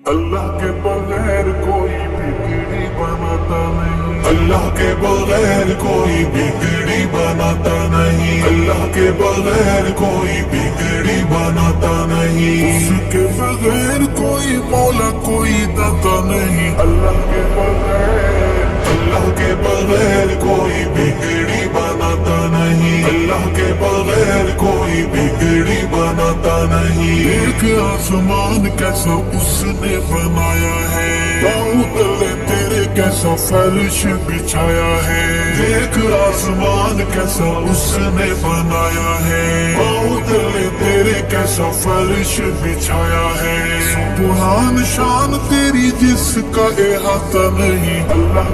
अल्लाह के बगैर कोई बिगड़ी बनाता नहीं। अल्लाह के बगैर कोई बिगड़ी बनाता नहीं। अल्लाह के बगैर कोई बिगड़ी बनाता नहीं। उसके बगैर कोई मौला कोई दाता नहीं। अल्लाह के बगैर कोई बिगड़ी बनाता नहीं। अल्लाह के बगैर कोई बिगड़ी बनाता नहीं। एक आसमान कैसा उसने बनाया है, पाँव तले तेरे कैसा फर्श बिछाया है। एक आसमान कैसा उसने बनाया है, पाँव तले तेरे कैसा फर्श बिछाया है। सुभान शान तेरी जिसका इहाता नहीं। अल्लाह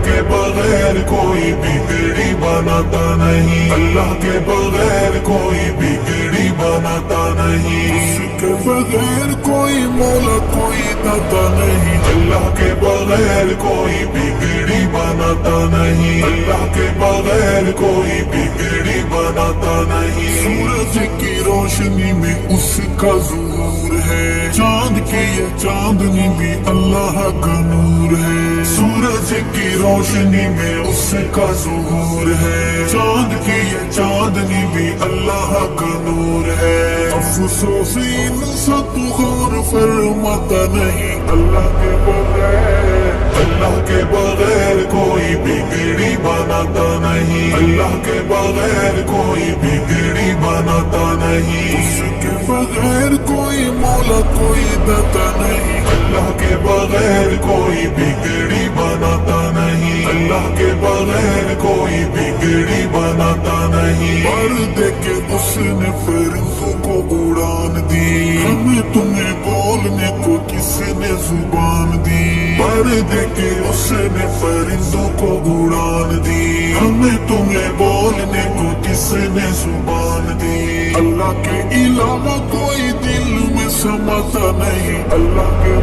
के बगैर कोई बिगड़ी बनाता नहीं। अल्लाह के बगैर कोई बिगड़ी बनाता नहीं। उसके बगैर कोई मौला कोई दाता नहीं। अल्लाह के बगैर कोई बिगड़ी बनाता नहीं। अल्लाह के बगैर कोई बिगड़ी बनाता नहीं। सूरज की रोशनी में उसका ज़ुहूर है, चांद की ये चांदनी भी अल्लाह का नूर है। सूरज की रोशनी में उसका ज़ुहूर है, चांद की ये चांदनी भी अल्लाह का नूर है। अफसोस इनसे तू गौर फरमाता नहीं। अल्लाह के बगैर कोई बिगड़ी बनाता नहीं। अल्लाह के बगैर कोई बिगड़ी बनाता नहीं। उसके बगैर कोई मौला कोई दाता नहीं। अल्लाह के बगैर कोई बिगड़ी बनाता नहीं। अल्लाह के बगैर कोई बिगड़ी बनाता नहीं। पर्दे के उसने परिंदों को उड़ान दी, हमें तुम्हें बोलने को किसने जुबान दी। पर्दे के उसने परिंदों को उड़ान दी, हमें तुम्हें बोलने को किसने जुबान दी। अल्लाह के अलावा कोई दिल में समाता नहीं। अल्लाह के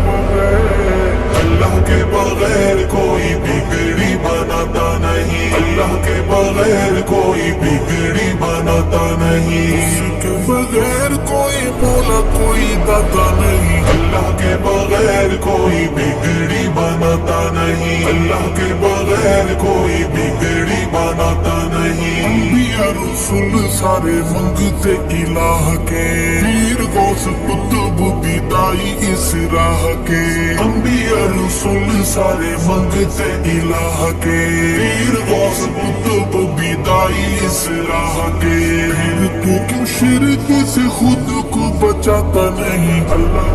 बगैर कोई बिगड़ी बनाता नहीं। अल्लाह के बगैर कोई बिगड़ी बनाता नहीं। उसके बगैर कोई मौला कोई दाता नहीं। अल्लाह के बगैर कोई बिगड़ी बनाता नहीं। अल्लाह के बगैर कोई बिगड़ी बनाता नहीं। अंबिया रसूल सारे मंगते इलाह के, पीर गौस कुतुब बिदाई इस राह के। अंबिया रसूल सारे मंगते इलाह के, पीर गौस कुतुब बिदाई इस राह के। फिर तू क्यों शिरक से खुद को बचाता नहीं। अल्लाह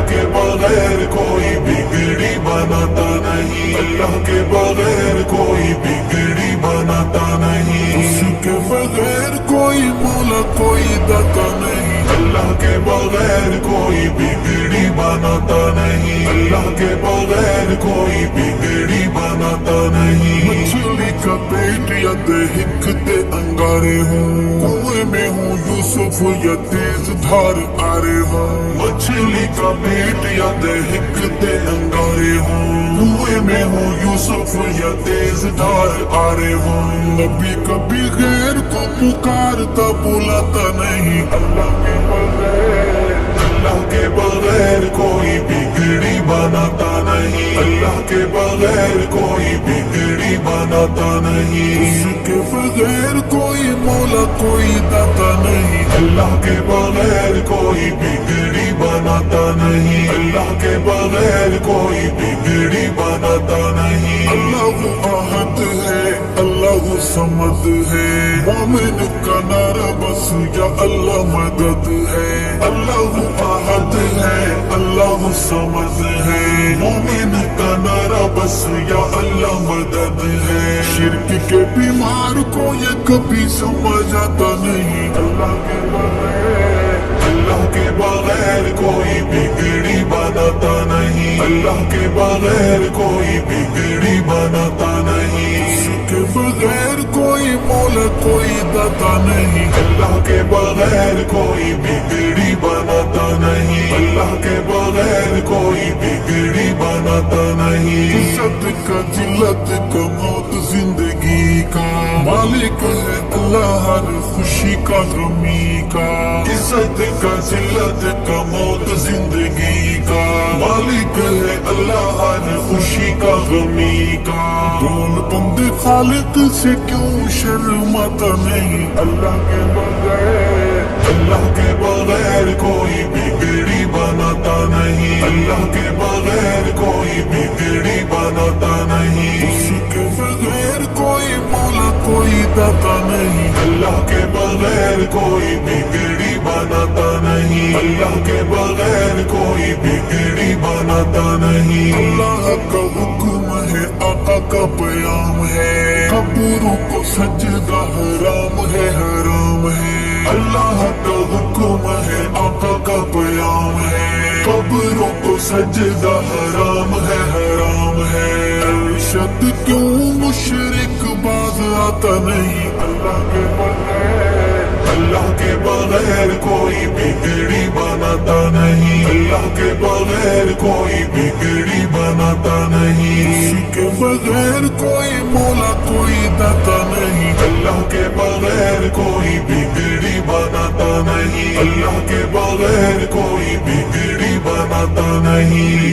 के बगैर कोई बिगड़ी बनाता नहीं। अल्लाह के बगैर कोई बिगड़ी बनाता नहीं। उसके बगैर कोई मौला कोई दाता नहीं। अल्लाह के बगैर कोई बिगड़ी बनाता नहीं। अल्लाह के बगैर कोई बिगड़ी बनाता नहीं। मछली का पेट या दहिकते अंगारे हूँ, कुएं में हूँ यूसुफ या तेज धार आरे हूँ। मछली का पेट या दहिकते अंगारे हूँ, कुएं में हूँ यूसुफ या तेज धार आरे हूँ। नबी कभी गैर को पुकारता बुलाता नहीं। अल्लाह के बगैर कोई बिगड़ी बनाता नहीं। अल्लाह के बगैर कोई बिगड़ी बनाता नहीं। उसके बगैर कोई मौला कोई दाता नहीं। अल्लाह के बगैर कोई बिगड़ी बनाता नहीं। अल्लाह के बगैर कोई बिगड़ी बनाता नहीं। अल्लाह अहद है, अल्लाह समद है, मोमिन का नारा बस या अल्लाह मदद है। अल्लाह अहद है, अल्लाह समद है, मोमिन का नारा बस या अल्लाह मदद है। शिरक के बीमार को ये कभी समझ आता नहीं। अल्लाह के बगैर कोई बिगड़ी बनाता नहीं। अल्लाह के बगैर कोई बिगड़ी बनाता नहीं। उसके बगैर कोई मौला कोई दाता नहीं। अल्लाह के बगैर कोई बिगड़ी बनाता नहीं। अल्लाह के बगैर कोई बिगड़ी बनाता नहीं। इज्जत का जिल्लत का मौत जिंदगी का, मालिक है अल्लाह हर खुशी का गमी का, इज्जत का जिल्लत का मौत जिंदगी का। मालिक है अल्लाह हर खुशी का गमी का, बोल बंदे खालिक से क्यों शर्माता नहीं। अल्लाह के बगैर कोई बिगड़ी बनाता नहीं। अल्लाह के बगैर कोई बिगड़ी बनाता नहीं। उसके बगैर कोई मौला कोई दाता नहीं। अल्लाह के बगैर कोई बिगड़ी बनाता नहीं। अल्लाह के बगैर कोई बिगड़ी बनाता नहीं। अल्लाह का हुक्म है आका का बयान है, कब्रों को सजदा हराम है हराम है। अल्लाह का हुक्म है आका का बयान है, कब्रों को सजदा हराम है हराम है। अरशद क्यों मुशरिक बाज आता नहीं। अल्लाह के बगैर कोई बिगड़ी बनाता नहीं। अल्लाह के बगैर कोई बिगड़ी बनाता नहीं। उसके बगैर कोई मौला कोई दाता नहीं। अल्लाह के बगैर कोई बिगड़ी बनाता नहीं। अल्लाह के बगैर कोई बिगड़ी बनाता नहीं।